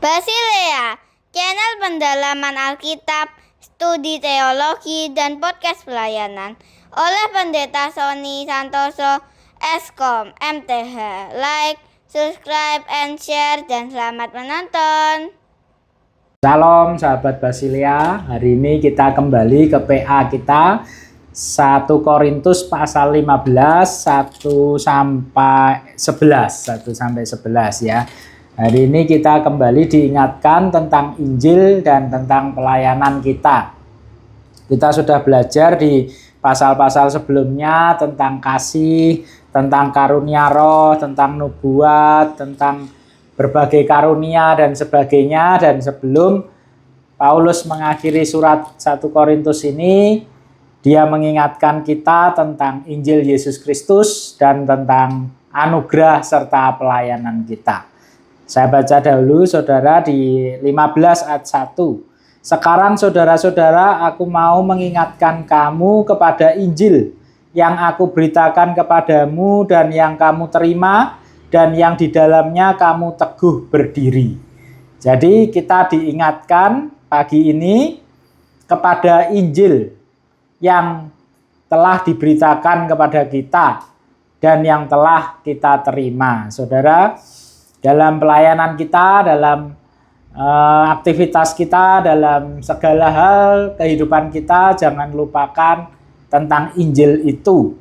Basilea, channel pendalaman Alkitab, studi teologi, dan podcast pelayanan oleh Pendeta Sony Santoso, Eskom, MTH. Like, subscribe, and share, dan selamat menonton. Salam sahabat Basilea, hari ini kita kembali ke PA kita 1 Korintus pasal 15 1 sampai 11 ya. Hari ini kita kembali diingatkan tentang Injil dan tentang pelayanan kita. Kita sudah belajar di pasal-pasal sebelumnya tentang kasih, tentang karunia roh, tentang nubuat, tentang berbagai karunia dan sebagainya. Dan sebelum Paulus mengakhiri surat 1 Korintus ini, dia mengingatkan kita tentang Injil Yesus Kristus dan tentang anugerah serta pelayanan kita. Saya baca dahulu saudara di 15 ayat 1. Sekarang saudara-saudara, aku mau mengingatkan kamu kepada Injil yang aku beritakan kepadamu dan yang kamu terima dan yang di dalamnya kamu teguh berdiri. Jadi kita diingatkan pagi ini kepada Injil yang telah diberitakan kepada kita dan yang telah kita terima. Saudara, dalam pelayanan kita, dalam aktivitas kita, dalam segala hal kehidupan kita, jangan lupakan tentang Injil itu.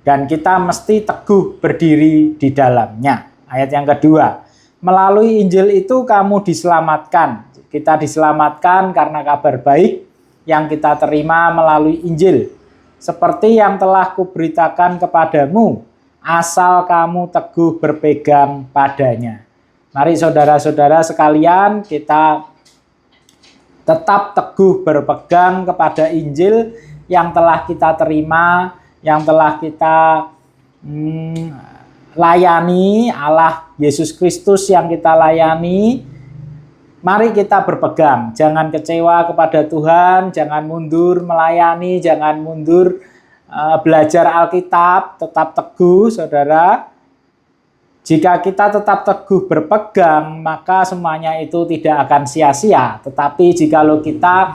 Dan kita mesti teguh berdiri di dalamnya. Ayat yang kedua, melalui Injil itu kamu diselamatkan. Kita diselamatkan karena kabar baik yang kita terima melalui Injil. Seperti yang telah kuberitakan kepadamu, asal kamu teguh berpegang padanya. Mari saudara-saudara sekalian, kita tetap teguh berpegang kepada Injil yang telah kita terima, yang telah kita layani, Allah Yesus Kristus yang kita layani. Mari kita berpegang, jangan kecewa kepada Tuhan, jangan mundur melayani, jangan mundur belajar Alkitab, tetap teguh saudara. Jika kita tetap teguh berpegang, maka semuanya itu tidak akan sia-sia. Tetapi jikalau kita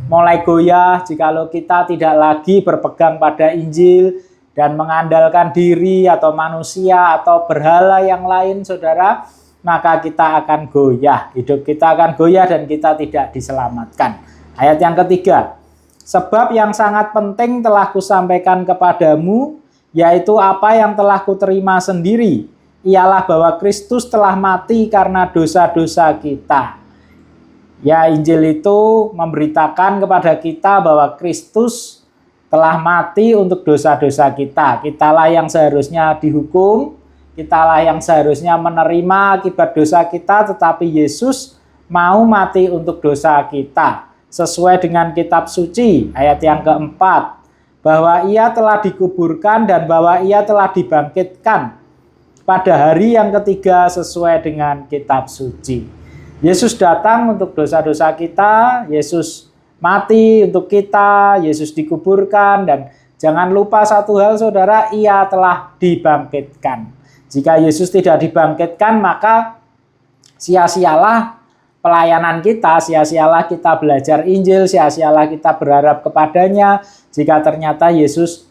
mulai goyah, jikalau kita tidak lagi berpegang pada Injil dan mengandalkan diri atau manusia atau berhala yang lain saudara, maka kita akan goyah. Hidup kita akan goyah dan kita tidak diselamatkan. Ayat yang ketiga, sebab yang sangat penting telah kusampaikan kepadamu, yaitu apa yang telah kuterima sendiri, ialah bahwa Kristus telah mati karena dosa-dosa kita. Ya, Injil itu memberitakan kepada kita bahwa Kristus telah mati untuk dosa-dosa kita. Kitalah yang seharusnya dihukum, kitalah yang seharusnya menerima akibat dosa kita, tetapi Yesus mau mati untuk dosa kita. Sesuai dengan kitab suci, ayat yang keempat, bahwa ia telah dikuburkan dan bahwa ia telah dibangkitkan pada hari yang ketiga sesuai dengan kitab suci. Yesus datang untuk dosa-dosa kita, Yesus mati untuk kita, Yesus dikuburkan, dan jangan lupa satu hal saudara, ia telah dibangkitkan. Jika Yesus tidak dibangkitkan, maka sia-sialah pelayanan kita, sia-sialah kita belajar Injil, sia-sialah kita berharap kepadanya jika ternyata Yesus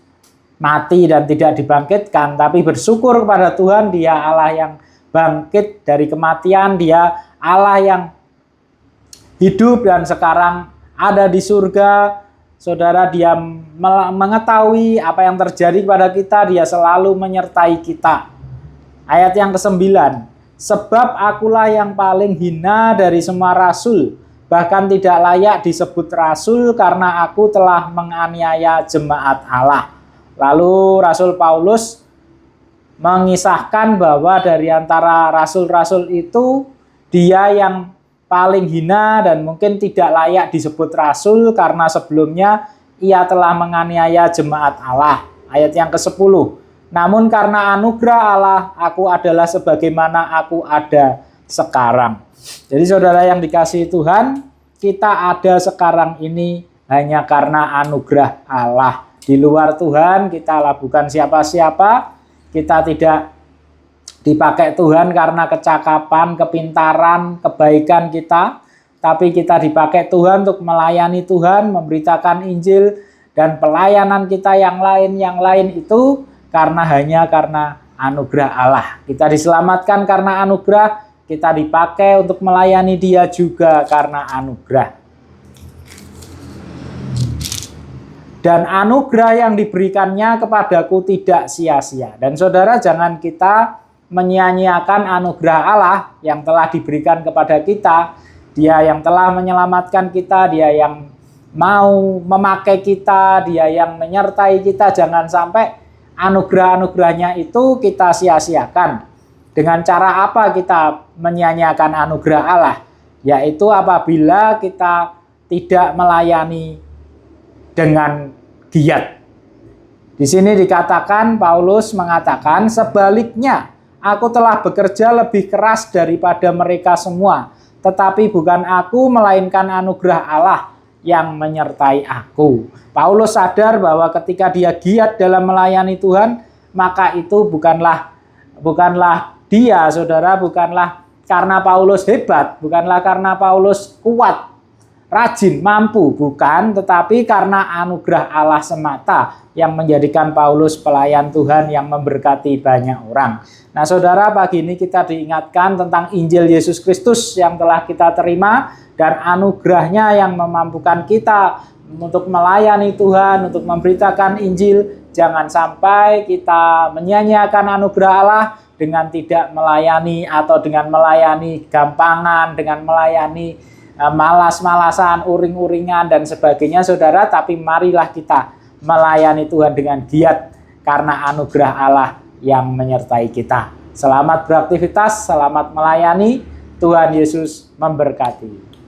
mati dan tidak dibangkitkan. Tapi bersyukur kepada Tuhan, dia Allah yang bangkit dari kematian, dia Allah yang hidup dan sekarang ada di surga. Saudara, dia mengetahui apa yang terjadi kepada kita, dia selalu menyertai kita. Ayat yang ke-9, sebab akulah yang paling hina dari semua rasul, bahkan tidak layak disebut rasul karena aku telah menganiaya jemaat Allah. Lalu Rasul Paulus mengisahkan bahwa dari antara rasul-rasul itu dia yang paling hina dan mungkin tidak layak disebut rasul karena sebelumnya ia telah menganiaya jemaat Allah. Ayat yang ke-10, namun karena anugerah Allah, aku adalah sebagaimana aku ada sekarang. Jadi saudara yang dikasihi Tuhan, kita ada sekarang ini hanya karena anugerah Allah. Di luar Tuhan, kita bukan siapa-siapa, kita tidak dipakai Tuhan karena kecakapan, kepintaran, kebaikan kita, tapi kita dipakai Tuhan untuk melayani Tuhan, memberitakan Injil, dan pelayanan kita yang lain itu hanya karena anugerah Allah. Kita diselamatkan karena anugerah, kita dipakai untuk melayani Dia juga karena anugerah. Dan anugerah yang diberikannya kepadaku tidak sia-sia. Dan saudara, jangan kita menyia-nyiakan anugerah Allah yang telah diberikan kepada kita. Dia yang telah menyelamatkan kita, Dia yang mau memakai kita, Dia yang menyertai kita. Jangan sampai anugerah-anugerahnya itu kita sia-siakan. Dengan cara apa kita menyia-nyiakan anugerah Allah? Yaitu apabila kita tidak melayani dengan giat. Di sini dikatakan, Paulus mengatakan, sebaliknya aku telah bekerja lebih keras daripada mereka semua, tetapi bukan aku melainkan anugerah Allah yang menyertai aku. Paulus sadar bahwa ketika dia giat dalam melayani Tuhan, maka itu bukanlah dia, saudara, bukanlah karena Paulus hebat, bukanlah karena Paulus kuat, rajin, mampu, bukan, tetapi karena anugerah Allah semata yang menjadikan Paulus pelayan Tuhan yang memberkati banyak orang. Nah, saudara, pagi ini kita diingatkan tentang Injil Yesus Kristus yang telah kita terima dan anugerahnya yang memampukan kita untuk melayani Tuhan, untuk memberitakan Injil. Jangan sampai kita menyia-nyiakan anugerah Allah dengan tidak melayani atau dengan melayani gampangan, dengan melayani malas-malasan, uring-uringan, dan sebagainya, saudara. Tapi marilah kita melayani Tuhan dengan giat karena anugerah Allah yang menyertai kita. Selamat beraktivitas, selamat melayani. Tuhan Yesus memberkati.